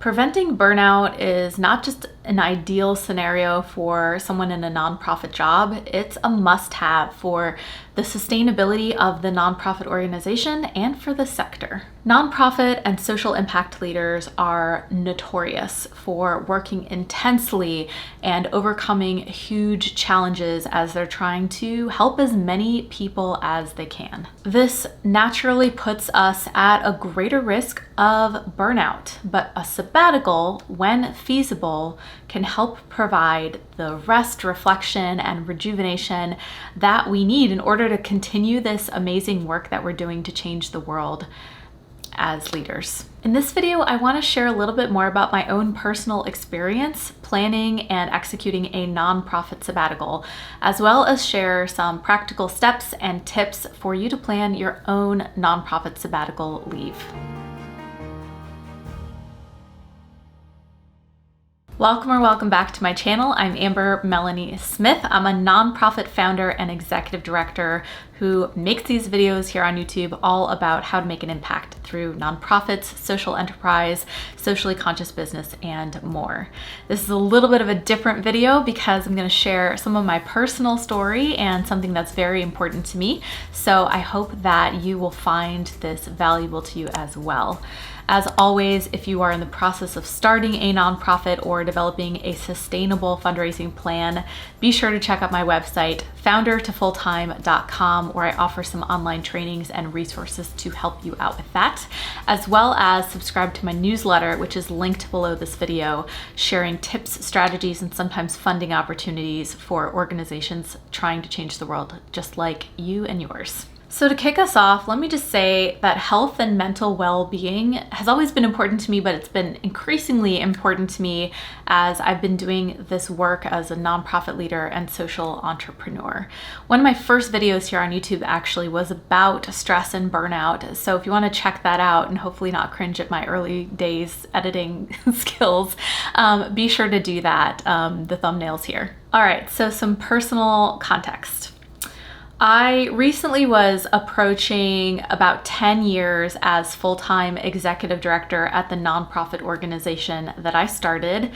Preventing burnout is not just an ideal scenario for someone in a nonprofit job, it's a must-have for the sustainability of the nonprofit organization and for the sector. Nonprofit and social impact leaders are notorious for working intensely and overcoming huge challenges as they're trying to help as many people as they can. This naturally puts us at a greater risk of burnout, but a sabbatical, when feasible, can help provide the rest, reflection, and rejuvenation that we need in order to continue this amazing work that we're doing to change the world as leaders. In this video, I want to share a little bit more about my own personal experience planning and executing a nonprofit sabbatical, as well as share some practical steps and tips for you to plan your own nonprofit sabbatical leave. Welcome back to my channel. I'm Amber Melanie Smith. I'm a nonprofit founder and executive director who makes these videos here on YouTube all about how to make an impact through nonprofits, social enterprise, socially conscious business, and more. This is a little bit of a different video because I'm going to share some of my personal story and something that's very important to me. So I hope that you will find this valuable to you as well. As always, if you are in the process of starting a nonprofit or developing a sustainable fundraising plan, be sure to check out my website, foundertofulltime.com, where I offer some online trainings and resources to help you out with that, as well as subscribe to my newsletter, which is linked below this video, sharing tips, strategies, and sometimes funding opportunities for organizations trying to change the world, just like you and yours. So to kick us off, let me just say that health and mental well-being has always been important to me, but it's been increasingly important to me as I've been doing this work as a nonprofit leader and social entrepreneur. One of my first videos here on YouTube actually was about stress and burnout. So if you want to check that out and hopefully not cringe at my early days editing skills, be sure to do that, the thumbnails here. All right, so some personal context. I recently was approaching about 10 years as full-time executive director at the nonprofit organization that I started,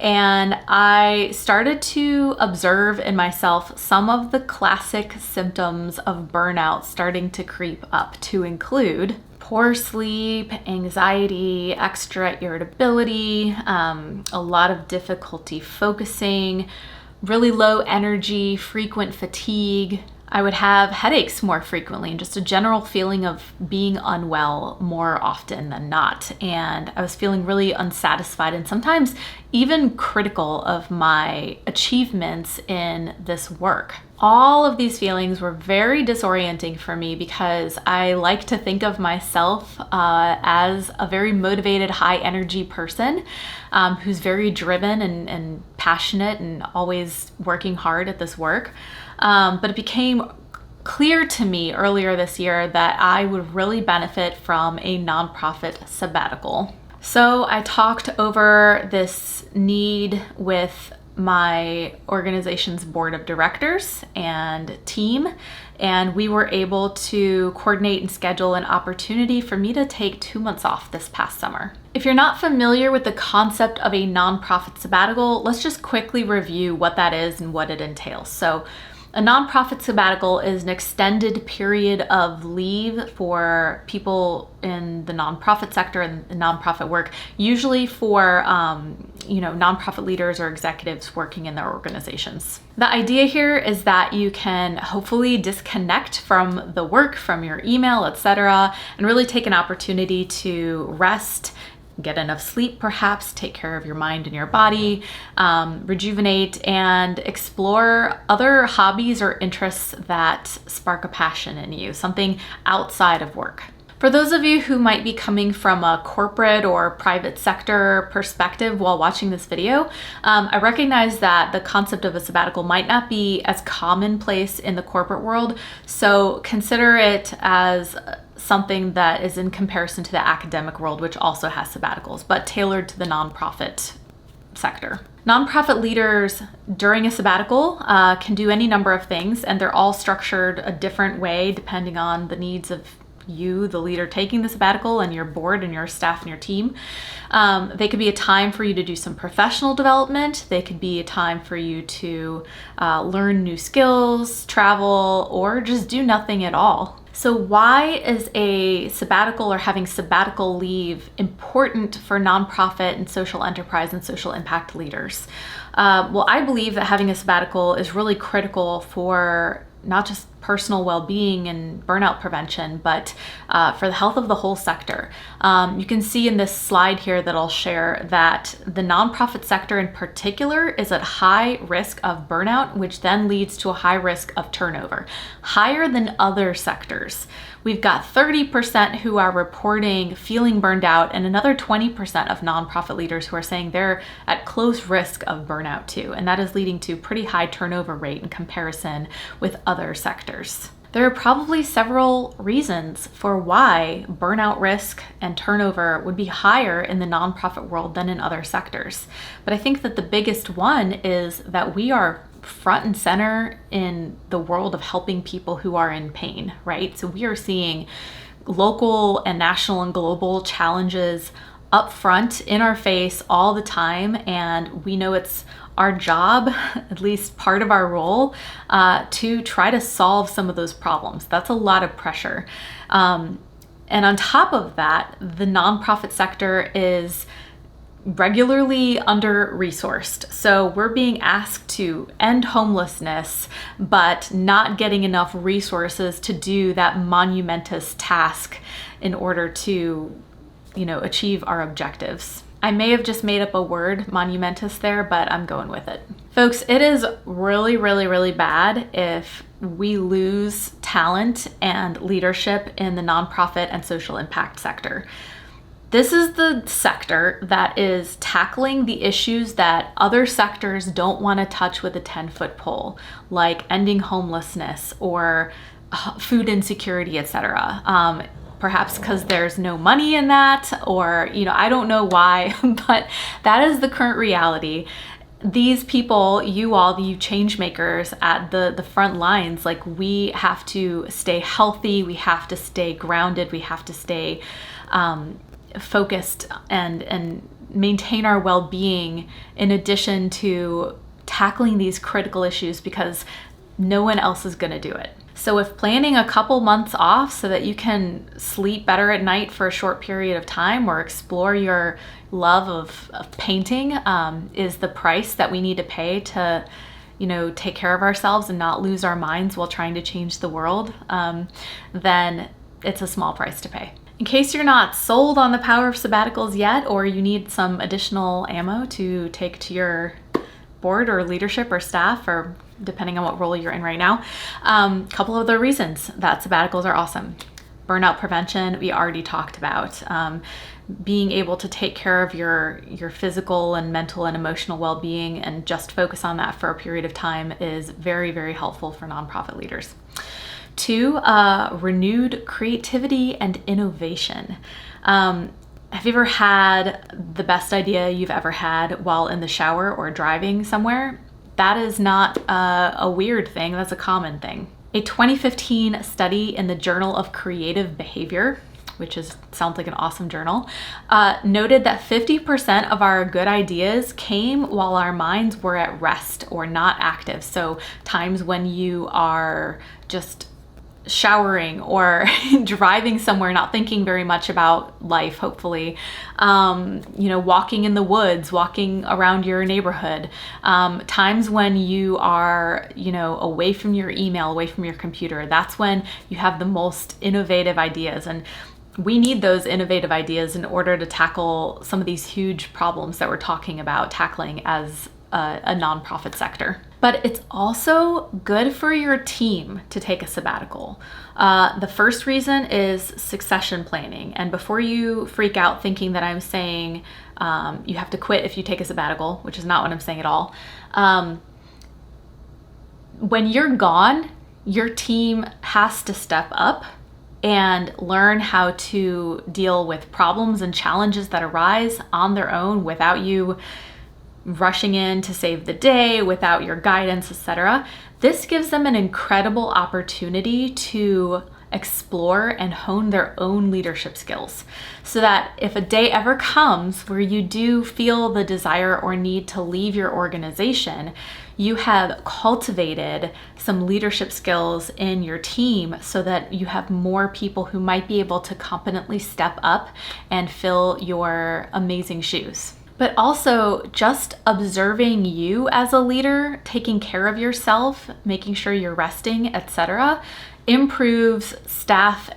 and I started to observe in myself some of the classic symptoms of burnout starting to creep up, to include poor sleep, anxiety, extra irritability, a lot of difficulty focusing, really low energy, frequent fatigue. I would have headaches more frequently and just a general feeling of being unwell more often than not. And I was feeling really unsatisfied and sometimes even critical of my achievements in this work. All of these feelings were very disorienting for me because I like to think of myself as a very motivated, high energy person who's very driven and passionate and always working hard at this work. But it became clear to me earlier this year that I would really benefit from a nonprofit sabbatical. So I talked over this need with my organization's board of directors and team, and we were able to coordinate and schedule an opportunity for me to take 2 months off this past summer. If you're not familiar with the concept of a nonprofit sabbatical, let's just quickly review what that is and what it entails. So a nonprofit sabbatical is an extended period of leave for people in the nonprofit sector and nonprofit work, usually for nonprofit leaders or executives working in their organizations. The idea here is that you can hopefully disconnect from the work, from your email, etc., and really take an opportunity to rest, get enough sleep, perhaps take care of your mind and your body, rejuvenate, and explore other hobbies or interests that spark a passion in you, something outside of work. For those of you who might be coming from a corporate or private sector perspective while watching this video, I recognize that the concept of a sabbatical might not be as commonplace in the corporate world, so consider it as something that is in comparison to the academic world, which also has sabbaticals, but tailored to the nonprofit sector. Nonprofit leaders during a sabbatical can do any number of things, and they're all structured a different way depending on the needs of you, the leader taking the sabbatical, and your board and your staff and your team. They could be a time for you to do some professional development. They could be a time for you to learn new skills, travel, or just do nothing at all. So why is a sabbatical or having sabbatical leave important for nonprofit and social enterprise and social impact leaders? Well, I believe that having a sabbatical is really critical for not just personal well-being and burnout prevention, but for the health of the whole sector. You can see in this slide here that I'll share that the nonprofit sector in particular is at high risk of burnout, which then leads to a high risk of turnover, higher than other sectors. We've got 30% who are reporting feeling burned out, and another 20% of nonprofit leaders who are saying they're at close risk of burnout too. And that is leading to pretty high turnover rate in comparison with other sectors. There are probably several reasons for why burnout risk and turnover would be higher in the nonprofit world than in other sectors. But I think that the biggest one is that we are front and center in the world of helping people who are in pain, right? So we are seeing local and national and global challenges up front in our face all the time. And we know it's our job, at least part of our role, to try to solve some of those problems. That's a lot of pressure. And on top of that, the nonprofit sector is regularly under-resourced. So we're being asked to end homelessness, but not getting enough resources to do that monumentous task in order to, achieve our objectives. I may have just made up a word, monumentous, there, but I'm going with it. Folks, it is really, really, really bad if we lose talent and leadership in the nonprofit and social impact sector. This is the sector that is tackling the issues that other sectors don't want to touch with a 10-foot pole, like ending homelessness or food insecurity, etc. Perhaps because there's no money in that, or, I don't know why, but that is the current reality. These people, you change makers at the front lines, like, we have to stay healthy, we have to stay grounded, we have to stay focused and maintain our well-being in addition to tackling these critical issues, because no one else is going to do it. So if planning a couple months off so that you can sleep better at night for a short period of time, or explore your love of painting, is the price that we need to pay to take care of ourselves and not lose our minds while trying to change the world, then it's a small price to pay. In case you're not sold on the power of sabbaticals yet, or you need some additional ammo to take to your board or leadership or staff, or depending on what role you're in right now, a couple of other reasons that sabbaticals are awesome. Burnout prevention, we already talked about. Being able to take care of your physical and mental and emotional well-being and just focus on that for a period of time is very, very helpful for nonprofit leaders. 2, renewed creativity and innovation. Have you ever had the best idea you've ever had while in the shower or driving somewhere? That is not a weird thing, that's a common thing. A 2015 study in the Journal of Creative Behavior, which sounds like an awesome journal, noted that 50% of our good ideas came while our minds were at rest or not active. So times when you are just showering or driving somewhere, not thinking very much about life, hopefully, walking in the woods, walking around your neighborhood, times when you are, away from your email, away from your computer. That's when you have the most innovative ideas. And we need those innovative ideas in order to tackle some of these huge problems that we're talking about tackling as a nonprofit sector. But it's also good for your team to take a sabbatical. The first reason is succession planning. And before you freak out thinking that I'm saying you have to quit if you take a sabbatical, which is not what I'm saying at all, when you're gone, your team has to step up and learn how to deal with problems and challenges that arise on their own without you rushing in to save the day, without your guidance, etc. This gives them an incredible opportunity to explore and hone their own leadership skills, so that if a day ever comes where you do feel the desire or need to leave your organization, you have cultivated some leadership skills in your team so that you have more people who might be able to competently step up and fill your amazing shoes. But also just observing you as a leader, taking care of yourself, making sure you're resting, etc., improves staff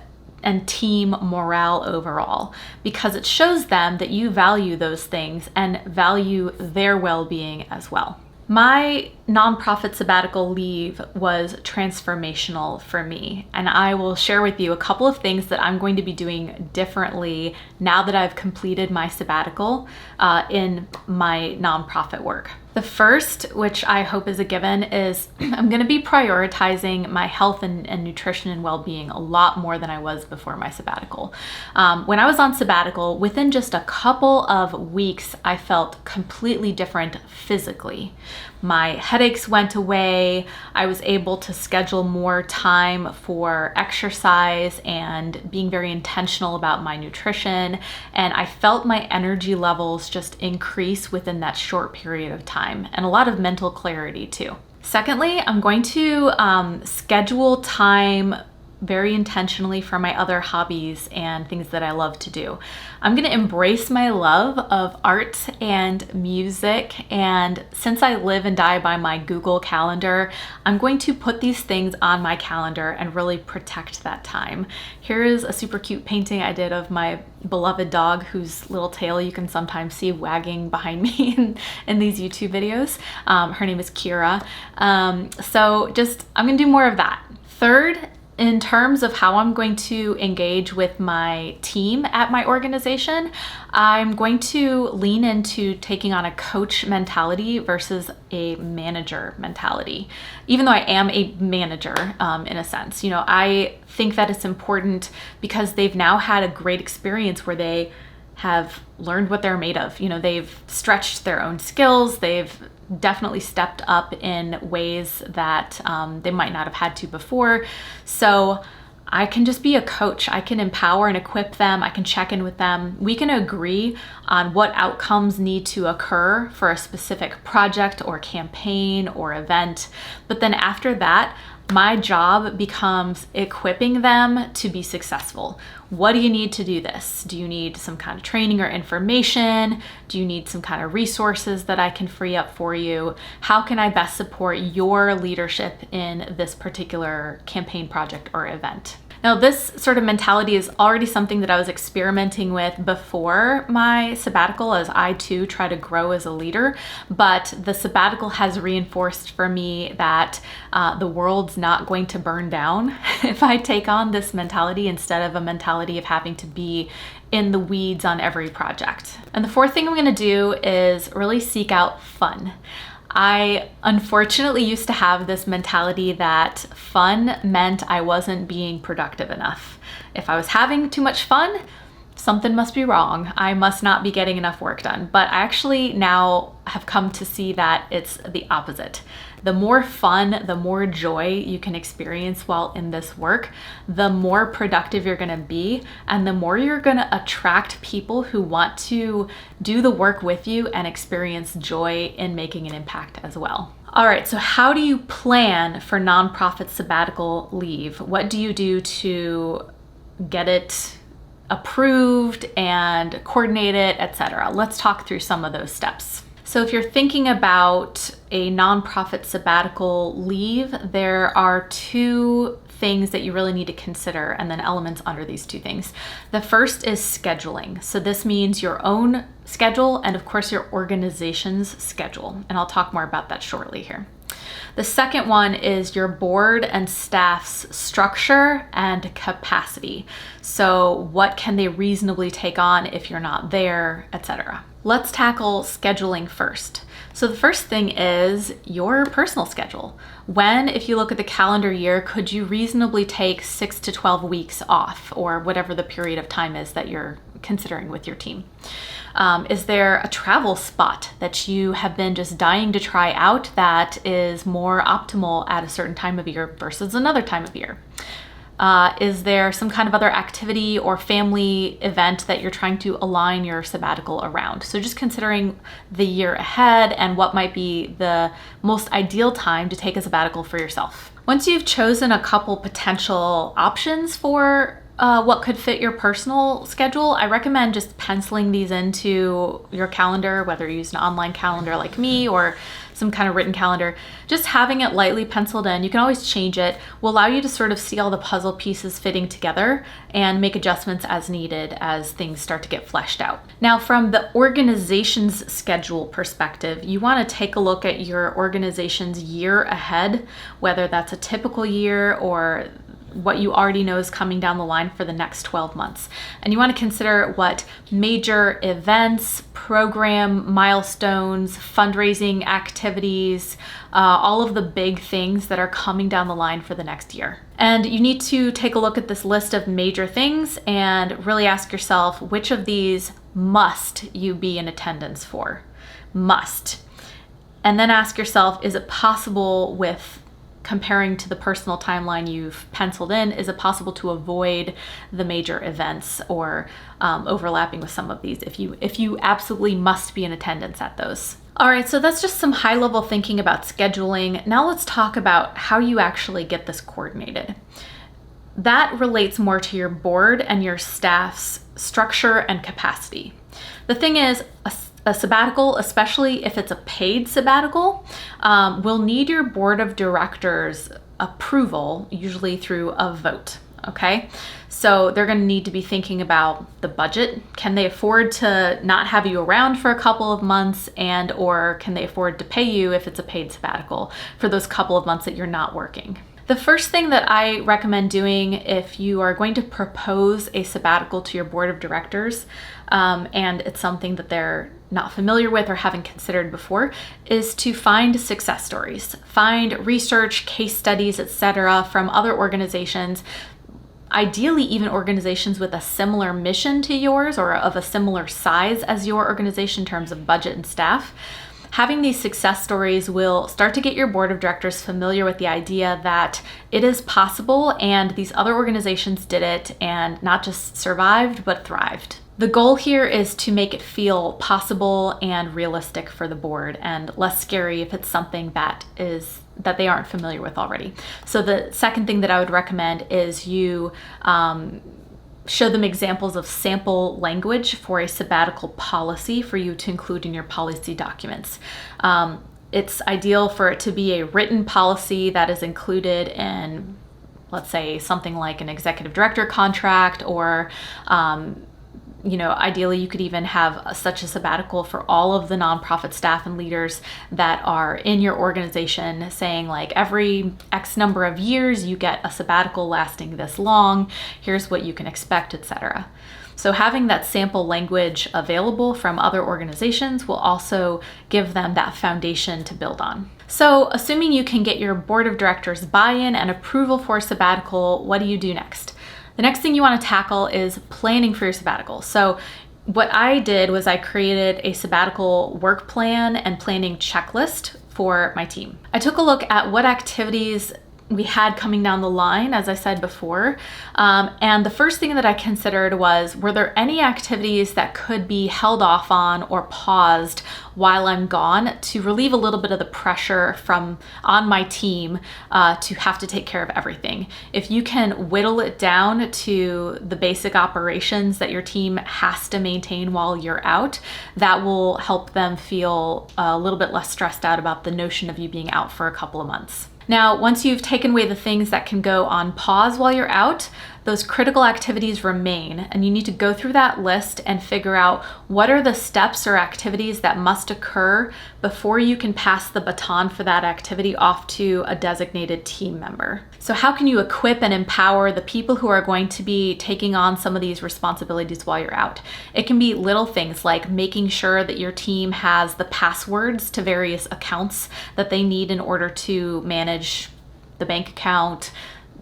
and team morale overall, because it shows them that you value those things and value their well-being as well. My nonprofit sabbatical leave was transformational for me, and I will share with you a couple of things that I'm going to be doing differently now that I've completed my sabbatical in my nonprofit work. The first, which I hope is a given, is I'm going to be prioritizing my health and nutrition and well-being a lot more than I was before my sabbatical. When I was on sabbatical, within just a couple of weeks, I felt completely different physically. My headaches went away. I was able to schedule more time for exercise and being very intentional about my nutrition. And I felt my energy levels just increase within that short period of time, and a lot of mental clarity too. Secondly, I'm going to schedule time very intentionally for my other hobbies and things that I love to do. I'm going to embrace my love of art and music, and since I live and die by my Google Calendar, I'm going to put these things on my calendar and really protect that time. Here is a super cute painting I did of my beloved dog, whose little tail you can sometimes see wagging behind me in these YouTube videos. Her name is Kira. So just, I'm going to do more of that. Third, in terms of how I'm going to engage with my team at my organization, I'm going to lean into taking on a coach mentality versus a manager mentality. Even though I am a manager in a sense, I think that it's important because they've now had a great experience where they have learned what they're made of. They've stretched their own skills. They've definitely stepped up in ways that they might not have had to before. So I can just be a coach. I can empower and equip them. I can check in with them. We can agree on what outcomes need to occur for a specific project or campaign or event. But then after that, my job becomes equipping them to be successful. What do you need to do this? Do you need some kind of training or information? Do you need some kind of resources that I can free up for you? How can I best support your leadership in this particular campaign, project, or event? Now, this sort of mentality is already something that I was experimenting with before my sabbatical, as I too try to grow as a leader, but the sabbatical has reinforced for me that the world's not going to burn down if I take on this mentality instead of a mentality of having to be in the weeds on every project. And the fourth thing I'm going to do is really seek out fun. I unfortunately used to have this mentality that fun meant I wasn't being productive enough. If I was having too much fun, something must be wrong. I must not be getting enough work done. But I actually now have come to see that it's the opposite. The more fun, the more joy you can experience while in this work, the more productive you're gonna be, and the more you're gonna attract people who want to do the work with you and experience joy in making an impact as well. All right, so how do you plan for nonprofit sabbatical leave? What do you do to get it approved and coordinate it, etc.? Let's talk through some of those steps. So if you're thinking about a nonprofit sabbatical leave, there are two things that you really need to consider, and then elements under these two things. The first is scheduling. So this means your own schedule and of course your organization's schedule. And I'll talk more about that shortly here. The second one is your board and staff's structure and capacity. So what can they reasonably take on if you're not there, etc. Let's tackle scheduling first. So the first thing is your personal schedule. When, if you look at the calendar year, could you reasonably take 6 to 12 weeks off, or whatever the period of time is that you're considering with your team? Is there a travel spot that you have been just dying to try out that is more optimal at a certain time of year versus another time of year? Is there some kind of other activity or family event that you're trying to align your sabbatical around? So just considering the year ahead and what might be the most ideal time to take a sabbatical for yourself. Once you've chosen a couple potential options for what could fit your personal schedule, I recommend just penciling these into your calendar, whether you use an online calendar like me or some kind of written calendar. Just having it lightly penciled in, you can always change it, will allow you to sort of see all the puzzle pieces fitting together and make adjustments as needed as things start to get fleshed out. Now, from the organization's schedule perspective, you want to take a look at your organization's year ahead, whether that's a typical year or what you already know is coming down the line for the next 12 months. And you want to consider what major events, program milestones, fundraising activities, all of the big things that are coming down the line for the next year. And you need to take a look at this list of major things and really ask yourself, which of these must you be in attendance for? Must. And then ask yourself, is it possible, with comparing to the personal timeline you've penciled in, is it possible to avoid the major events or overlapping with some of these if you absolutely must be in attendance at those? All right, so that's just some high-level thinking about scheduling. Now let's talk about how you actually get this coordinated. That relates more to your board and your staff's structure and capacity. The thing is, a sabbatical, especially if it's a paid sabbatical, will need your board of directors approval, usually through a vote, okay? So they're gonna need to be thinking about the budget. Can they afford to not have you around for a couple of months, and or can they afford to pay you if it's a paid sabbatical for those couple of months that you're not working? The first thing that I recommend doing if you are going to propose a sabbatical to your board of directors, and it's something that they're not familiar with or haven't considered before, is to find success stories, find research, case studies, etc. from other organizations, ideally even organizations with a similar mission to yours or of a similar size as your organization in terms of budget and staff. Having these success stories will start to get your board of directors familiar with the idea that it is possible and these other organizations did it and not just survived, but thrived. The goal here is to make it feel possible and realistic for the board and less scary if it's something that they aren't familiar with already. So the second thing that I would recommend is you show them examples of sample language for a sabbatical policy for you to include in your policy documents. It's ideal for it to be a written policy that is included in, let's say, something like an executive director contract, or ideally you could even have such a sabbatical for all of the nonprofit staff and leaders that are in your organization, saying like every X number of years you get a sabbatical lasting this long, here's what you can expect, etc. So having that sample language available from other organizations will also give them that foundation to build on. So assuming you can get your board of directors buy-in and approval for a sabbatical, what do you do next? The next thing you want to tackle is planning for your sabbatical. So what I did was I created a sabbatical work plan and planning checklist for my team. I took a look at what activities we had coming down the line, as I said before. And the first thing that I considered was, were there any activities that could be held off on or paused while I'm gone to relieve a little bit of the pressure on my team to have to take care of everything. If you can whittle it down to the basic operations that your team has to maintain while you're out, that will help them feel a little bit less stressed out about the notion of you being out for a couple of months. Now, once you've taken away the things that can go on pause while you're out, those critical activities remain, and you need to go through that list and figure out what are the steps or activities that must occur before you can pass the baton for that activity off to a designated team member. So how can you equip and empower the people who are going to be taking on some of these responsibilities while you're out? It can be little things like making sure that your team has the passwords to various accounts that they need in order to manage the bank account,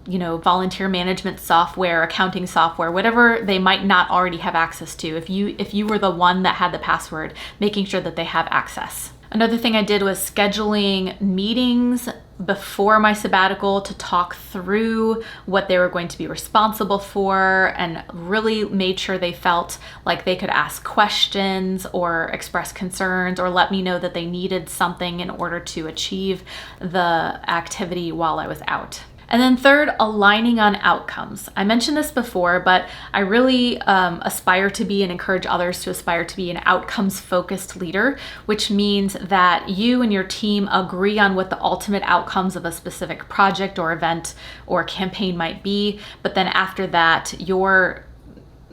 volunteer management software, accounting software, whatever they might not already have access to. If you were the one that had the password, making sure that they have access. Another thing I did was scheduling meetings before my sabbatical to talk through what they were going to be responsible for, and really made sure they felt like they could ask questions or express concerns or let me know that they needed something in order to achieve the activity while I was out. And then third, aligning on outcomes. I mentioned this before, but I really aspire to be and encourage others to aspire to be an outcomes-focused leader, which means that you and your team agree on what the ultimate outcomes of a specific project or event or campaign might be. But then after that, your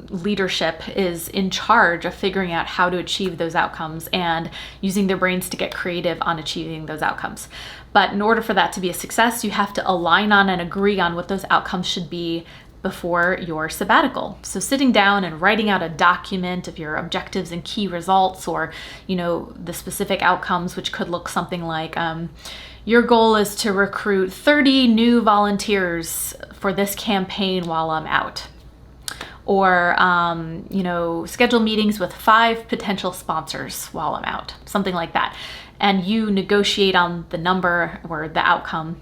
leadership is in charge of figuring out how to achieve those outcomes and using their brains to get creative on achieving those outcomes. But in order for that to be a success, you have to align on and agree on what those outcomes should be before your sabbatical. So sitting down and writing out a document of your objectives and key results, or, the specific outcomes, which could look something like, your goal is to recruit 30 new volunteers for this campaign while I'm out. Or, schedule meetings with 5 potential sponsors while I'm out, something like that. And you negotiate on the number or the outcome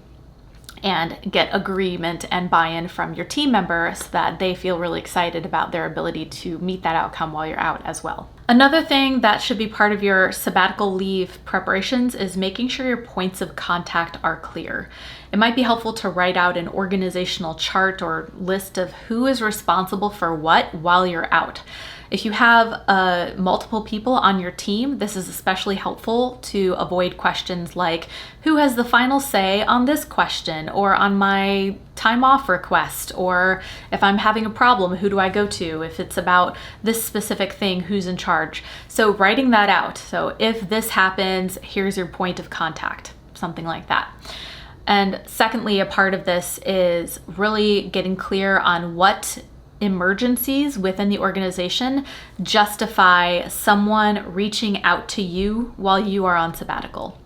and get agreement and buy-in from your team members so that they feel really excited about their ability to meet that outcome while you're out as well. Another thing that should be part of your sabbatical leave preparations is making sure your points of contact are clear. It might be helpful to write out an organizational chart or list of who is responsible for what while you're out. If you have multiple people on your team, this is especially helpful to avoid questions like, who has the final say on this question, or on my time off request, or if I'm having a problem, who do I go to? If it's about this specific thing, who's in charge? So writing that out. So if this happens, here's your point of contact, something like that. And secondly, a part of this is really getting clear on what emergencies within the organization justify someone reaching out to you while you are on sabbatical.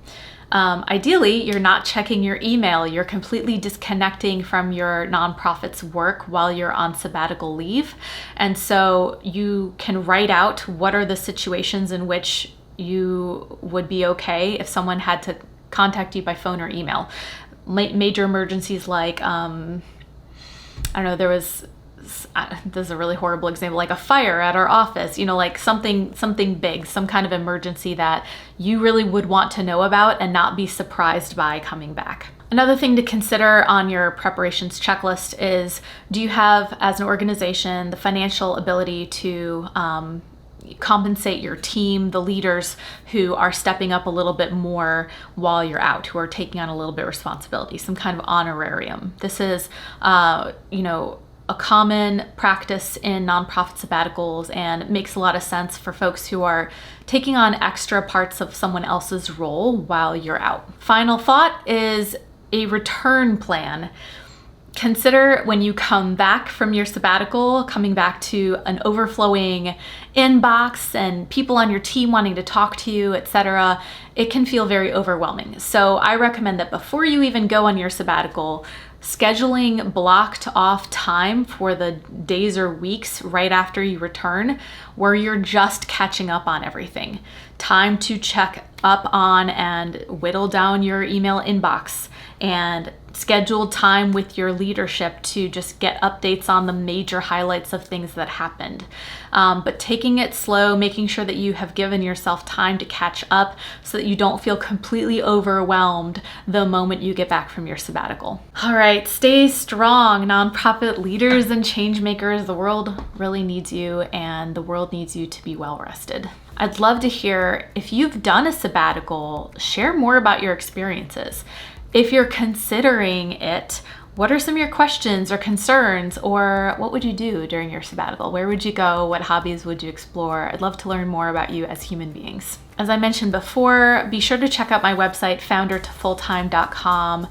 Ideally, you're not checking your email. You're completely disconnecting from your nonprofit's work while you're on sabbatical leave. And so you can write out what are the situations in which you would be okay if someone had to contact you by phone or email. Major emergencies like, this is a really horrible example, like a fire at our office, like something big, some kind of emergency that you really would want to know about and not be surprised by coming back. Another thing to consider on your preparations checklist is, do you have, as an organization, the financial ability to compensate your team, the leaders who are stepping up a little bit more while you're out, who are taking on a little bit of responsibility, some kind of honorarium. This is, a common practice in nonprofit sabbaticals, and it makes a lot of sense for folks who are taking on extra parts of someone else's role while you're out. Final thought is a return plan. Consider when you come back from your sabbatical, coming back to an overflowing inbox and people on your team wanting to talk to you, etc. It can feel very overwhelming. So I recommend that before you even go on your sabbatical, scheduling blocked off time for the days or weeks right after you return where you're just catching up on everything. Time to check up on and whittle down your email inbox, and schedule time with your leadership to just get updates on the major highlights of things that happened. But taking it slow, making sure that you have given yourself time to catch up so that you don't feel completely overwhelmed the moment you get back from your sabbatical. All right, stay strong, nonprofit leaders and change makers. The world really needs you, and the world needs you to be well rested. I'd love to hear if you've done a sabbatical, share more about your experiences. If you're considering it, what are some of your questions or concerns, or what would you do during your sabbatical? Where would you go? What hobbies would you explore? I'd love to learn more about you as human beings. As I mentioned before, be sure to check out my website, foundertofulltime.com.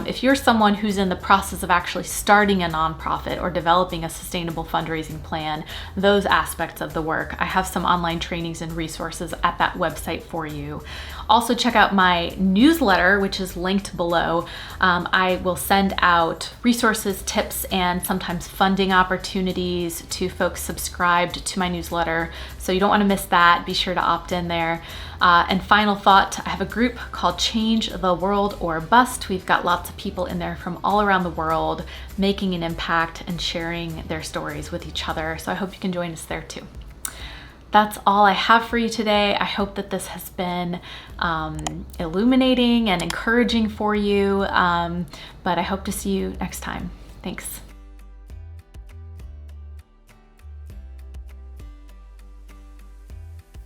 If you're someone who's in the process of actually starting a nonprofit or developing a sustainable fundraising plan, those aspects of the work, I have some online trainings and resources at that website for you. Also check out my newsletter, which is linked below. I will send out resources, tips, and sometimes funding opportunities to folks subscribed to my newsletter. So you don't want to miss that. Be sure to opt in there. And final thought, I have a group called Change the World or Bust. We've got lots of people in there from all around the world making an impact and sharing their stories with each other. So I hope you can join us there too. That's all I have for you today. I hope that this has been illuminating and encouraging for you, but I hope to see you next time. Thanks.